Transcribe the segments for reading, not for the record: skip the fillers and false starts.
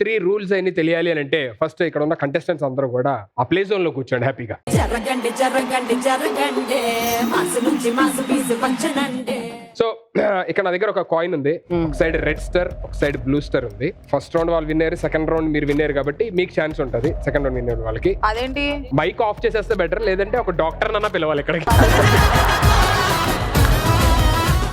3 rules అని తెలియాలి అని అంటే ఫస్ట్ ఇక్కడ ఉన్న కంటెస్టెంట్స్ అందరూ కూడా ఆ ప్లే జోన్ లో కూర్చోండి హ్యాపీగా. సో ఇక్కడ నా దగ్గర ఒక కాయిన్ ఉంది, ఒక సైడ్ రెడ్ స్టార్, ఒక సైడ్ బ్లూ స్టార్ ఉంది. ఫస్ట్ రౌండ్ వాళ్ళు విన్నారు, సెకండ్ రౌండ్ మీరు విన్నారు కాబట్టి మీకు ఛాన్స్ ఉంటది సెకండ్ రౌండ్ విన్నారు వాళ్ళకి. అదేంటి మైక్ ఆఫ్ చేసేస్తే బెటర్, లేదంటే ఒక డాక్టర్ అన్నా పిలవాలి ఇక్కడికి.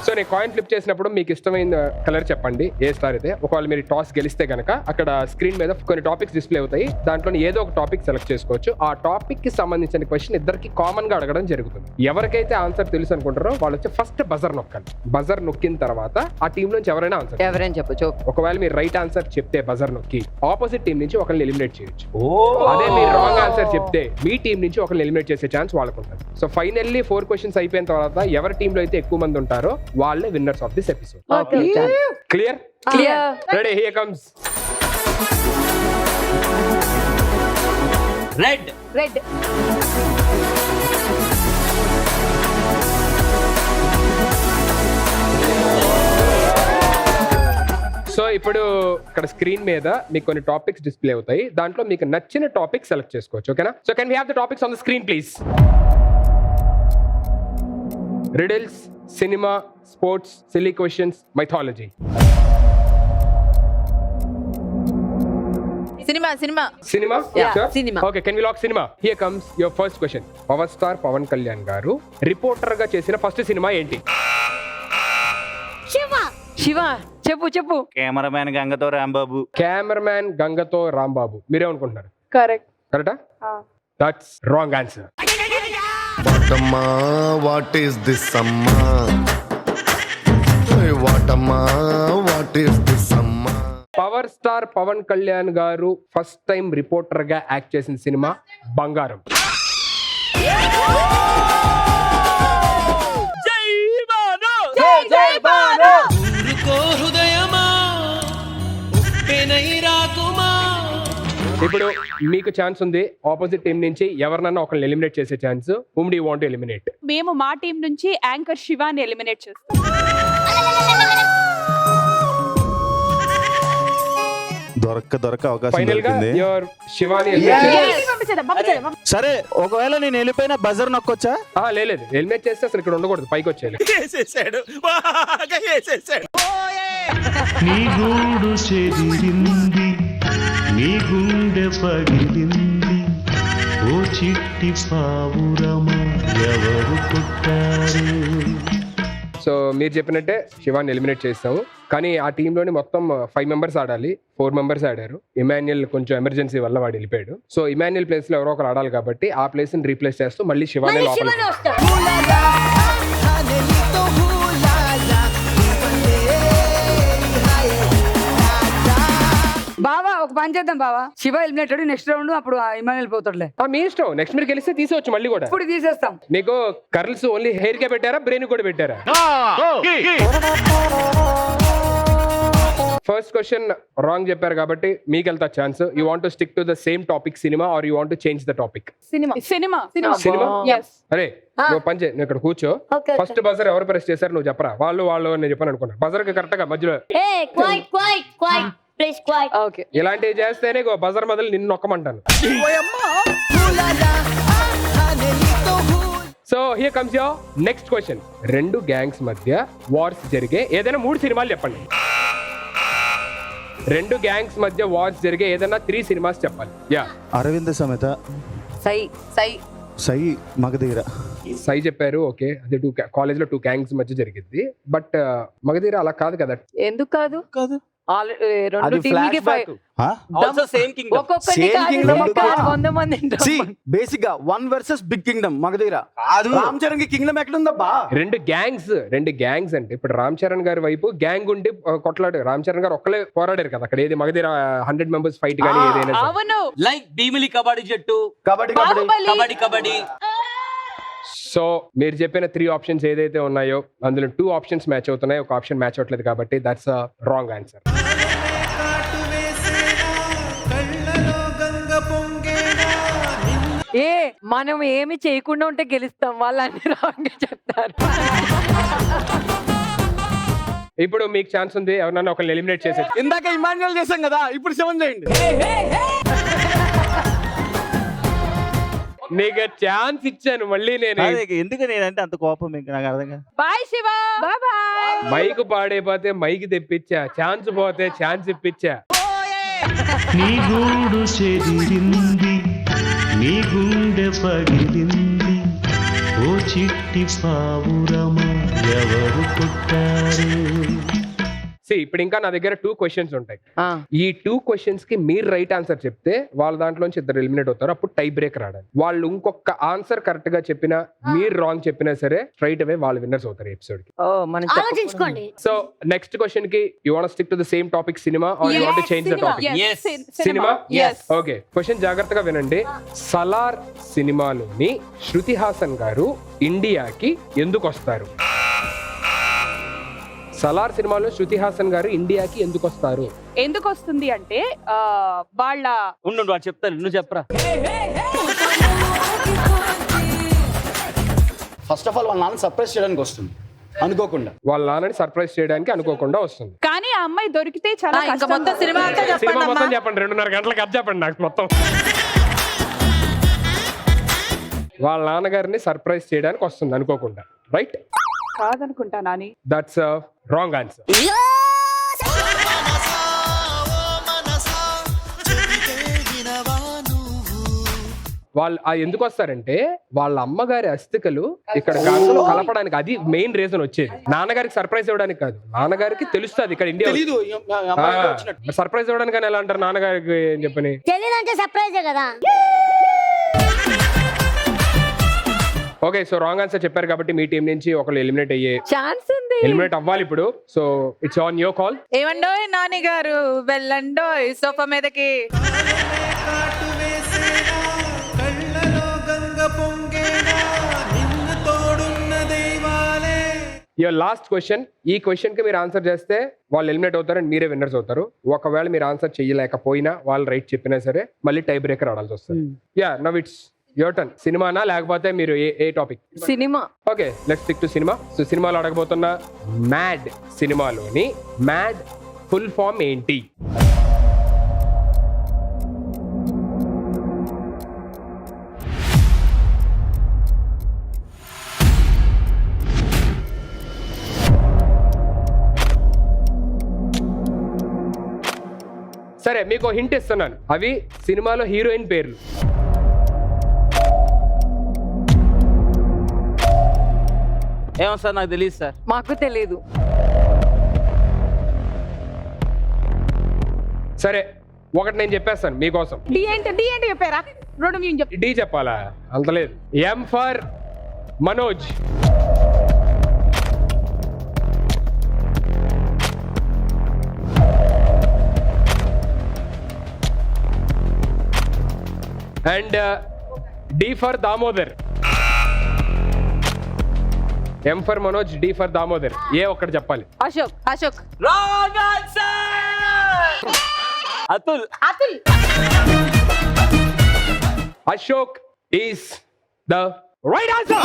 సో నేను కాయిన్ ఫ్లిప్ చేసినప్పుడు మీకు ఇష్టమైన కలర్ చెప్పండి, ఏ స్టార్ అయితే. ఒకవేళ మీరు టాస్ గెలిస్తే గనక అక్కడ స్క్రీన్ మీద కొన్ని టాపిక్స్ డిస్ప్లే అవుతాయి, దాంట్లో ఏదో ఒక టాపిక్ సెలెక్ట్ చేసుకోవచ్చు. ఆ టాపిక్ కి సంబంధించిన క్వశ్చన్ ఇద్దరికి కామన్ గా అడగడం జరుగుతుంది. ఎవరికైతే ఆన్సర్ తెలుసు అనుకుంటారో వాళ్ళు వచ్చి ఫస్ట్ బజర్ నొక్కాలి. బజర్ నొక్కిన తర్వాత ఆ టీం నుంచి ఎవరైనా ఆన్సర్ చెప్పచ్చు. ఒకవేళ మీరు రైట్ ఆన్సర్ చెప్తే బజర్ నొక్కి ఆపోజిట్ టీం నుంచి ఒకరిని ఎలిమినేట్ చేయొచ్చు. అదే మీరు రాంగ్ ఆన్సర్ చెప్తే మీ టీం నుంచి ఒకరిని ఎలిమినేట్ చేసే ఛాన్స్ వాళ్ళకు ఉంటుంది. సో ఫైనల్లీ 4 క్వశ్చన్స్ అయిపోయిన తర్వాత ఎవరి టీంలో అయితే ఎక్కువ మంది ఉంటారో వాళ్ళే winners of this episode. Clear? Ready, here comes red. So ఇప్పుడు ఇక్కడ స్క్రీన్ మీద మీకు కొన్ని టాపిక్స్ డిస్ప్లే అవుతాయి, దాంట్లో మీకు నచ్చిన టాపిక్ సెలెక్ట్ చేసుకోవచ్చు. ఓకేనా? So can we have the topics on the screen please? Riddles, cinema, sports, silly questions, mythology. Cinema. Okay, can we lock cinema? Here comes your first question. Power star Pawan Kalyan garu reporter గా చేసిన first cinema ఏంటి? శివ. చెప్పు. Cameraman గంగతో రాంబాబు. మీరేమనుకుంటున్నారు? కరెక్టా? That's wrong answer. వాటమ్మా what is this అమ్మా, వాటమ్మా వాట్ ఈస్ దిస్ అమ్మా. Power star Pawan Kalyan garu first time reporter గా యాక్ట్ చేసిన సినిమా బంగారం. ఇప్పుడు మీకు ఛాన్స్ ఉంది ఆపోజిట్ టీం నుంచి ఎవరినన్నా ఒకరిని ఎలిమినేట్ చేసే chance. Whom do you want to eliminate? మేము మా టీం నుంచి యాంకర్ శివాని ఎలిమినేట్ చేస్తాం. దొరక అవకాశం ఫైనల్ గా దొరికింది. Your Shivani eliminate. సరే ఒకవేళ నేను వెళ్ళిపోయినా బజర్ నొక్కొచ్చా? లేదు, ఎలిమినేట్ చేస్తే అసలు ఇక్కడ ఉండకూడదు, పైకి వచ్చేయాలి. నీ గూడు చెదిరింది, నీ గుండె పగిలింది, ఓ చిట్టి పావురమ ఎవరు పుట్టారు? సో మీరు చెప్పినట్టే శివాన్ని ఎలిమినేట్ చేస్తాము, కానీ ఆ టీంలోని మొత్తం 5 మెంబర్స్ ఆడాలి, 4 మెంబర్స్ ఆడారు. ఇమాన్యుయల్ కొంచెం ఎమర్జెన్సీ వల్ల వాడు వెళ్ళిపోయాడు. సో ఇమాన్యుయల్ ప్లేస్ లో ఎవరో ఒకరు ఆడాలి కాబట్టి ఆ ప్లేస్ ని రీప్లేస్ చేస్తూ మళ్ళీ శివానే లోపల. బావా ఒక పని చేద్దాం బావా, శివ ఎలిమినేటెడ్, నెక్స్ట్ రౌండ్ అప్పుడు ఇమాన్యుయల్ పోతాడులే. మీ ఇష్టం, నెక్స్ట్ మీరు గెలిస్తే తీసుకోవచ్చు మళ్ళీ కూడా. ఇప్పుడు తీసేస్తాం. మీకు కర్ల్స్ ఓన్లీ హెయిర్ కే పెట్టారా, బ్రెయిన్ కూడా పెట్టారా? ఫస్ట్ క్వశ్చన్ రాంగ్ చెప్పారు కాబట్టి మీకు వెళ్తా chance. You want to stick to the same topic cinema or you want to change the topic? Cinema. అరే నువ్వు పని చేయి, నువ్వు ఇక్కడ కూర్చో. ఫస్ట్ బజర్ ఎవరు ప్రెస్ చేశారు నువ్వు చెప్పరా? వాళ్ళు నేను చెప్పాను అనుకున్నా. బజర్ కి కరెక్ట్ గా మధ్యలో ఇలాంటివి చేస్తేనే బజర్ మొదలు నిన్ను నొక్కమంటాను. So here comes your next question. 2 gangs మధ్య వార్స్ జరిగే ఏదైనా 3 సినిమాలు చెప్పండి. 2 గ్యాంగ్స్ మధ్య వార్స్ జరిగే ఏదైనా 3 సినిమాస్ చెప్పాలి. అరవింద సమేత, సై మగధీర. సై చెప్పారు, ఓకే. అది కాలేజ్ లో 2 గ్యాంగ్స్ మధ్య జరిగింది. బట్ మగధీర అలా కాదు కదా. ఎందుకు కాదు? బేసిక్ గా 1 versus big kingdom Magadheera. Ram Charan కి కింగ్డమ్ ఎక్కడుందబ్బా? 2 గ్యాంగ్స్ అంటే ఇప్పుడు రామ్ చరణ్ గారి వైపు గ్యాంగ్ ఉండి కొట్లాడు. రామ్ చరణ్ గారు ఒక్కలే పోరాడారు కదా అక్కడ. ఏది మగధీర 100 మెంబర్స్ ఫైట్ కానీ ఏదైనా. అవును, లైక్ భీమిలి కబడ్డీ జట్టు, కబడ్డీ. సో మీరు చెప్పిన 3 ఆప్షన్స్ ఏదైతే ఉన్నాయో అందులో 2 ఆప్షన్స్ మ్యాచ్ అవుతున్నాయి, ఒక ఆప్షన్ మ్యాచ్ అవ్వట్లేదు కాబట్టి దట్స్ అ రాంగ్ ఆన్సర్. మనం ఏమి చేయకుండా ఉంటే గెలుస్తాం, వాళ్ళు అన్ని రాంగ్ చెప్తారు. ఇప్పుడు మీకు ఛాన్స్ ఉంది, ఎవరన్నా ఒకరిని ఎలిమినేట్ చేసేది. ఇందాక ఇమాన్యుయల్ చేశాం కదా, ఇప్పుడు 7 చేయండి. నీకు ఛాన్స్ ఇచ్చాను మళ్ళీ నేను. ఎందుకు నేనంటే అంత కోపం మీకు? నాకు అర్థం కాదు. Bye Shiva. Bye bye. Mic పాడైపోతే మైక్ తెప్పించా, ఛాన్స్ పోతే ఛాన్స్ ఇప్పించా. నీ గూడు చెదిరింది, నీ గుండె పగిలింది, ఓ చిట్టి పావురమా ఎవరు పుట్టారు? ఇప్పుడు ఇంకా నా దగ్గర 2 క్వశ్చన్స్ ఉంటాయి. ఈ 2 క్వశ్చన్స్ కి మీరు రైట్ ఆన్సర్ చెప్తే వాళ్ళ దాంట్లోంచి 2 ఎలిమినేట్ అవుతారు. అప్పుడు టై బ్రేక్ రాడాలి. వాళ్ళు ఇంకొక ఆన్సర్ కరెక్ట్ గా చెప్పినా, మీరు రాంగ్ చెప్పినా సరే స్ట్రైట్ అవే వాళ్ళు విన్నర్స్ అవుతారు ఎపిసోడ్ కి. ఆలోచించుకోండి. సో నెక్స్ట్ క్వశ్చన్ కి you want stick to the same topic cinema or you want to change the topic? Yes. Cinema. Yes. Okay, question జాగ్రత్తగా వినండి. సలార్ సినిమాలోని శృతి హాసన్ గారు ఇండియాకి ఎందుకు వస్తారు? సలార్ సినిమాలో శృతి హాసన్ గారు ఇండియాకి ఎందుకు వస్తారు? ఎందుకు వస్తుంది అంటే వాళ్ళ ఉండు వాడు చెప్తాను, నువ్వు చెప్పరా. ఫస్ట్ ఆఫ్ ఆల్ వాళ్ళ నాన్న సర్ప్రైజ్ చేయడానికి వస్తుంది అనుకోకుండా. వాళ్ళ నాన్నని సర్ప్రైజ్ చేయడానికి అనుకోకుండా వస్తుంది. కానీ ఆ అమ్మాయి దొరికితే చాలా ఇంకా కష్టం. మొత్తం సినిమా అంతా సినిమా చెప్పండి మొత్తం అమ్మా. చెప్పండి, 2:30 గంటలకు అది చెప్పండి నాకు మొత్తం. వాళ్ళ నాన్నగారిని సర్ప్రైజ్ చేయడానికి వస్తుంది అనుకోకుండా, రైట్? కాదనుకుంటా నాని. That's wrong answer. వాళ్ళు ఎందుకు వస్తారంటే వాళ్ళ అమ్మగారి అస్థికలు ఇక్కడ గంగలో కలపడానికి, అది మెయిన్ రీజన్ వచ్చేది. నాన్నగారికి సర్ప్రైజ్ ఇవ్వడానికి కాదు, నాన్నగారికి తెలుస్తుంది ఇక్కడ ఇండియా తెలీదు సర్ప్రైజ్ ఇవ్వడానికి. ఎలా అంటారు నాన్నగారికి ఏం చెప్పని? తెలియదంటే సర్ప్రైజే కదా. ఓకే, సో రాంగ్ ఆన్సర్ చెప్పారు కాబట్టి మీ టీం నుంచి ఒకళ్ళు ఎలిమినేట్ అయ్యే ఛాన్స్ ఉంది. ఎలిమినేట్ అవ్వాలి ఇప్పుడు. So it's on your call. ఏమండోయ్ నాని గారు, వెళ్ళండోయ్ సోఫా మీదకి. Your last question. ఈ క్వశ్చన్ కి మీరు ఆన్సర్ చేస్తే వాళ్ళు ఎలిమినేట్ అవుతారు అండ్ మీరే విన్నర్స్ అవుతారు. ఒకవేళ మీరు ఆన్సర్ చేయలేకపోయినా, వాళ్ళు రైట్ చెప్పినా సరే మళ్ళీ టై బ్రేకర్ ఆడాల్సి వస్తుంది. Yeah, now it's your turn. సినిమానా లేకపోతే మీరు ఏ టాపిక్? Cinema. Okay, let's stick to cinema. So సినిమాలో అడగబోతున్న మ్యాడ్ సినిమాలోని మ్యాడ్ ఫుల్ ఫామ్ ఏంటి? సరే, మీకు హింట్ ఇస్తున్నాను. అవి సినిమాలో హీరోయిన్ పేర్లు. ఏమో సార్, నాకు తెలియదు సార్. మాకు తెలియదు. సరే, ఒకటి నేను చెప్పేస్తాను మీకోసం. డి అంటే చెప్పారా? 2 నేను చెప్తా. డి చెప్పాలా? అంత లేదు. M for Manoj. And D for Damodar. M for Manoj, D for Damodar. ఏ ఒక్కటి చెప్పాలి. Ashok. Ashok. Wrong answer. Atul. Atul. Ashok is the right answer.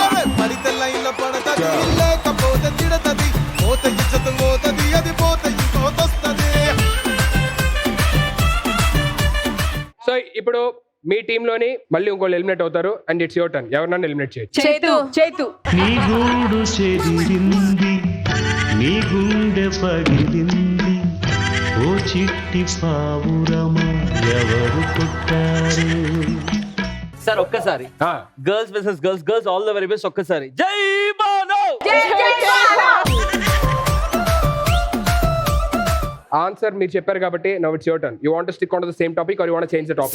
So ఇప్పుడు మీ టీమ్ లోని మళ్ళీ ఇంకోళ్ళు ఎలిమినేట్ అవుతారు అండ్ ఇట్స్ యువర్ టర్న్. ఎవరినైనా ఎలిమినేట్ చేయొచ్చు. చేతు. నీ గూడు చెదిరింది, నీ గుండె పగిలింది, ఓ చిట్టి పావురమా ఎవరు పుట్టారు? సార్ ఒక్కసారి girls versus girls, girls all the very best. ఒక్కసారి జై మానవ్. ఆన్సర్ మీరు చెప్పారు కాబట్టి now it's your turn. You want to stick on to the same topic or you want to change the topic?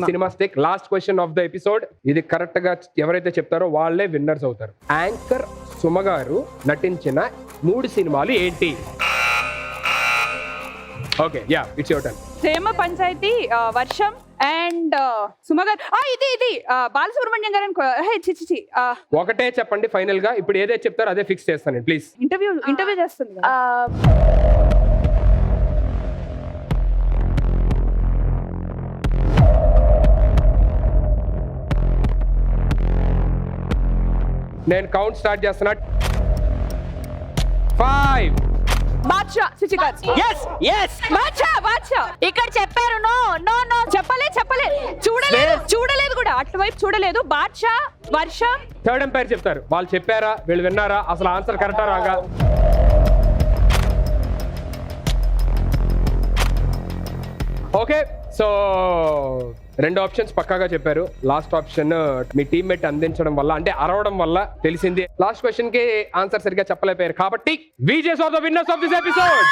Cinema stick. Last question of the episode. ఇది correct గా ఎవరైతే చెప్తారో వాళ్ళే winners అవుతారు. యాంకర్ సుమ గారు నటించిన 3 సినిమాలు ఏంటి? Okay, yeah, it's your turn. ప్రేమ పంచాయతీ, వర్షం అండ్ సుమగారు. ఇది బాలసుబ్రహ్మణ్యం గారు అనుకో. ఒకటే చెప్పండి ఫైనల్ గా. ఇప్పుడు ఏదైతే చెప్తారో అదే ఫిక్స్ చేస్తాను ప్లీజ్. ఇంటర్వ్యూ చేస్తుంది కదా. నేను కౌంట్ స్టార్ట్ చేస్తున్నా. 5. బాద్షా శుచికర్ ఎస్ ఎస్ బాద్షా ఇక్కడ చెప్పారు నో నో నో చెప్పలే చూడలేదు కూడా అటువైపు చూడలేదు బాద్షా వర్షం థర్డ్ ఎంపైర్ చెప్తారు. వాళ్ళు చెప్పారా, వీళ్ళు విన్నారా, అసలు ఆన్సర్ కరెక్టా రాగా? ఓకే, సో 2 ఆప్షన్స్ పక్కాగా చెప్పారు. లాస్ట్ ఆప్షన్ మీ టీమ్మేట్ అందించడం వల్ల, అంటే అరవడం వల్ల తెలిసింది. లాస్ట్ క్వశ్చన్ కి ఆన్సర్ సరిగ్గా చెప్పలేకపోయారు కాబట్టి విజేస్ are the winners of this episode.